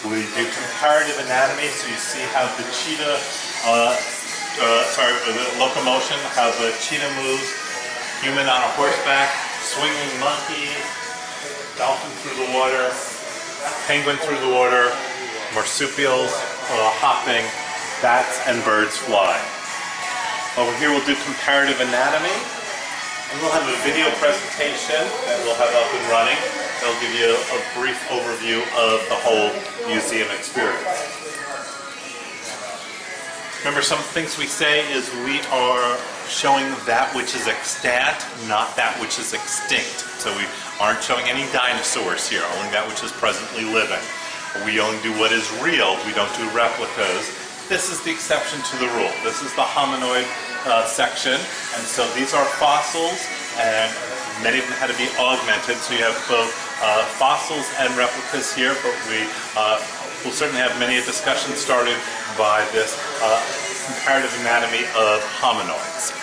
We do comparative anatomy, so you see how the cheetah, the locomotion, how the cheetah moves, human on a horseback, swinging monkey, dolphin through the water, penguin through the water, marsupials hopping, bats and birds flying. Over here we'll do comparative anatomy, and we'll have a video presentation that we'll have up and running. That'll give you a brief overview of the whole museum experience. Remember, some things we say is we are showing that which is extant, not that which is extinct. So we aren't showing any dinosaurs here, only that which is presently living. We only do what is real, we don't do replicas. This is the exception to the rule. This is the hominoid section, and so these are fossils, and many of them had to be augmented, so you have both fossils and replicas here, but we will certainly have many a discussion started by this comparative anatomy of hominoids.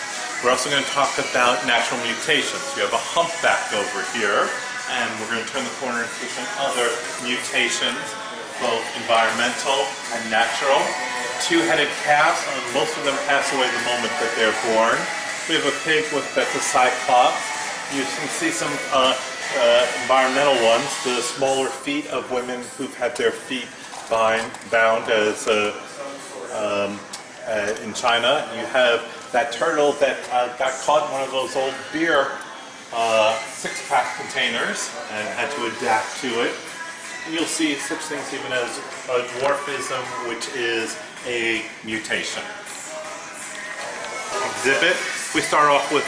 We're also going to talk about natural mutations. You have a humpback over here, and we're going to turn the corner and see some other mutations, both environmental and natural. Two-headed calves, most of them pass away the moment that they're born. We have a pig that's a cyclops. You can see some environmental ones, the smaller feet of women who've had their feet bound as in China. You have that turtle that got caught in one of those old beer six-pack containers and had to adapt to it. And you'll see such things even as dwarfism, which is a mutation. Exhibit. We start off with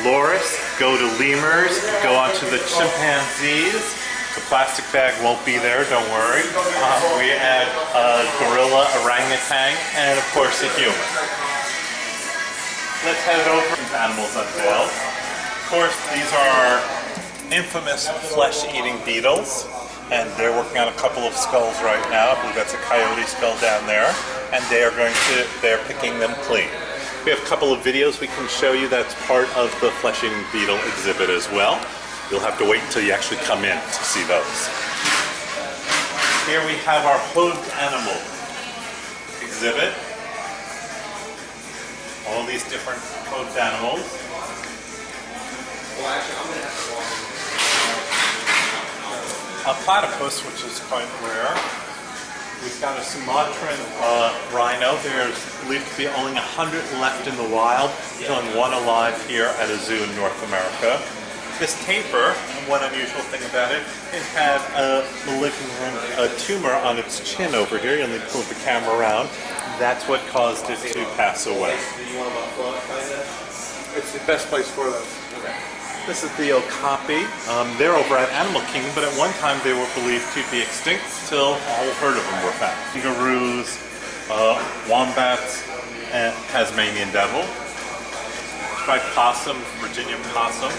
loris, go to lemurs, go on to the chimpanzees. The plastic bag won't be there, don't worry. We add gorilla, orangutan, and of course a human. Let's head over to Animals Unveiled. Of course, these are infamous flesh-eating beetles, and they're working on a couple of skulls right now. I believe that's a coyote skull down there, and they're picking them clean. We have a couple of videos we can show you that's part of the flesh-eating beetle exhibit as well. You'll have to wait until you actually come in to see those. Here we have our hooved animal exhibit. All these different hooved animals. Well, actually, I'm going to have to walk in. A platypus, which is quite rare. We've got a Sumatran rhino. There's believed to be only 100 left in the wild. There's only one alive here at a zoo in North America. This tapir, and one unusual thing about it, it had a malignant tumor on its chin over here. You'll need to move the camera around. That's what caused it to pass away. It's the best place for those. Okay. This is the okapi. They're over at Animal Kingdom, but at one time they were believed to be extinct until a whole herd of them were found. Kangaroos, wombats, and Tasmanian devil. Striped possum, Virginia possum.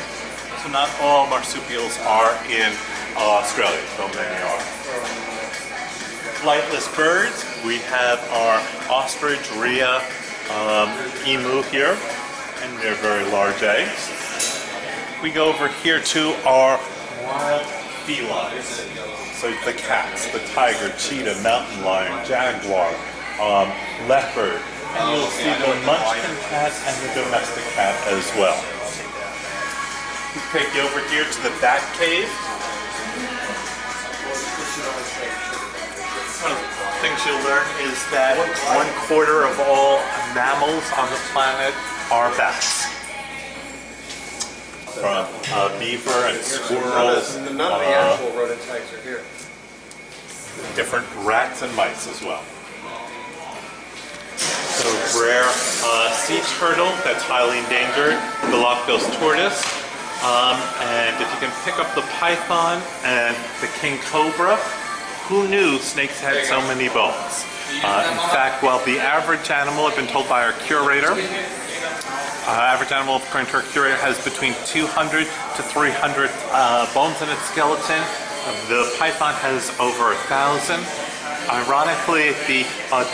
So not all marsupials are in Australia, though many are. Flightless birds, we have our ostrich, rhea, emu here, and they're very large eggs. We go over here to our wild felines. So the cats, the tiger, cheetah, mountain lion, jaguar, leopard, and you'll see the munchkin cat and the domestic cat as well. We take you over here to the bat cave. One of the things you'll learn is that 1/4 of all mammals on the planet are bats. From beaver and squirrels. None of the actual rodent types are here. Different rats and mice as well. So rare sea turtle that's highly endangered, Galapagos tortoise. And if you can pick up the python and the king cobra, who knew snakes had so many bones? In fact, well, the average animal, I've been told by our curator, average animal, according to our curator, has between 200 to 300 bones in its skeleton. The python has over 1,000. Ironically, the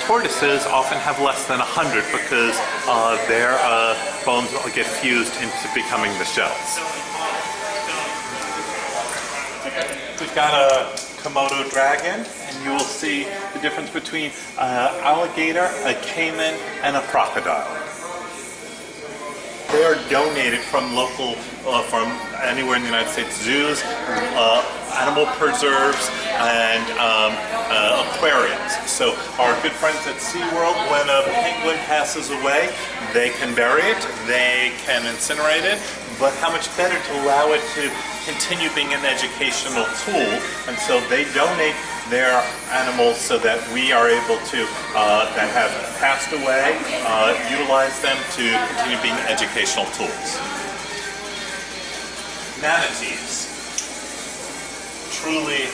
tortoises often have less than 100 because their bones get fused into becoming the shells. We've got a Komodo dragon, and you will see the difference between an alligator, a caiman, and a crocodile. They are donated from local, from anywhere in the United States zoos, animal preserves, and aquariums. So our good friends at SeaWorld, when a penguin passes away, they can bury it, they can incinerate it, but how much better to allow it to continue being an educational tool, and so they donate their animals so that we are able to, that have passed away, utilize them to continue being educational tools. Manatees. Truly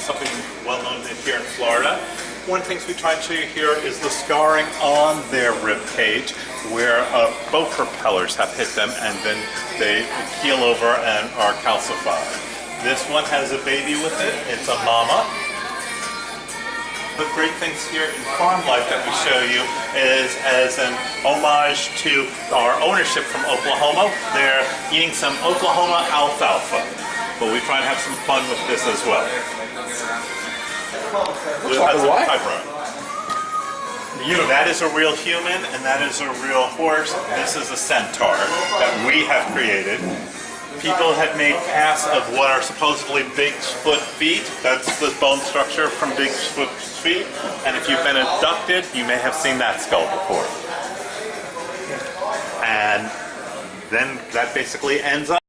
something well known here in Florida. One of the things we try and show you here is the scarring on their rib cage, where boat propellers have hit them and then they keel over and are calcified. This one has a baby with it. It's a mama. The great things here in farm life that we show you is as an homage to our ownership from Oklahoma. They're eating some Oklahoma alfalfa, but we try and have some fun with this as well. We'll have some pepperoni. That is a real human, and that is a real horse. This is a centaur that we have created. People have made casts of what are supposedly Bigfoot feet. That's the bone structure from Bigfoot's feet. And if you've been abducted, you may have seen that skull before. And then that basically ends up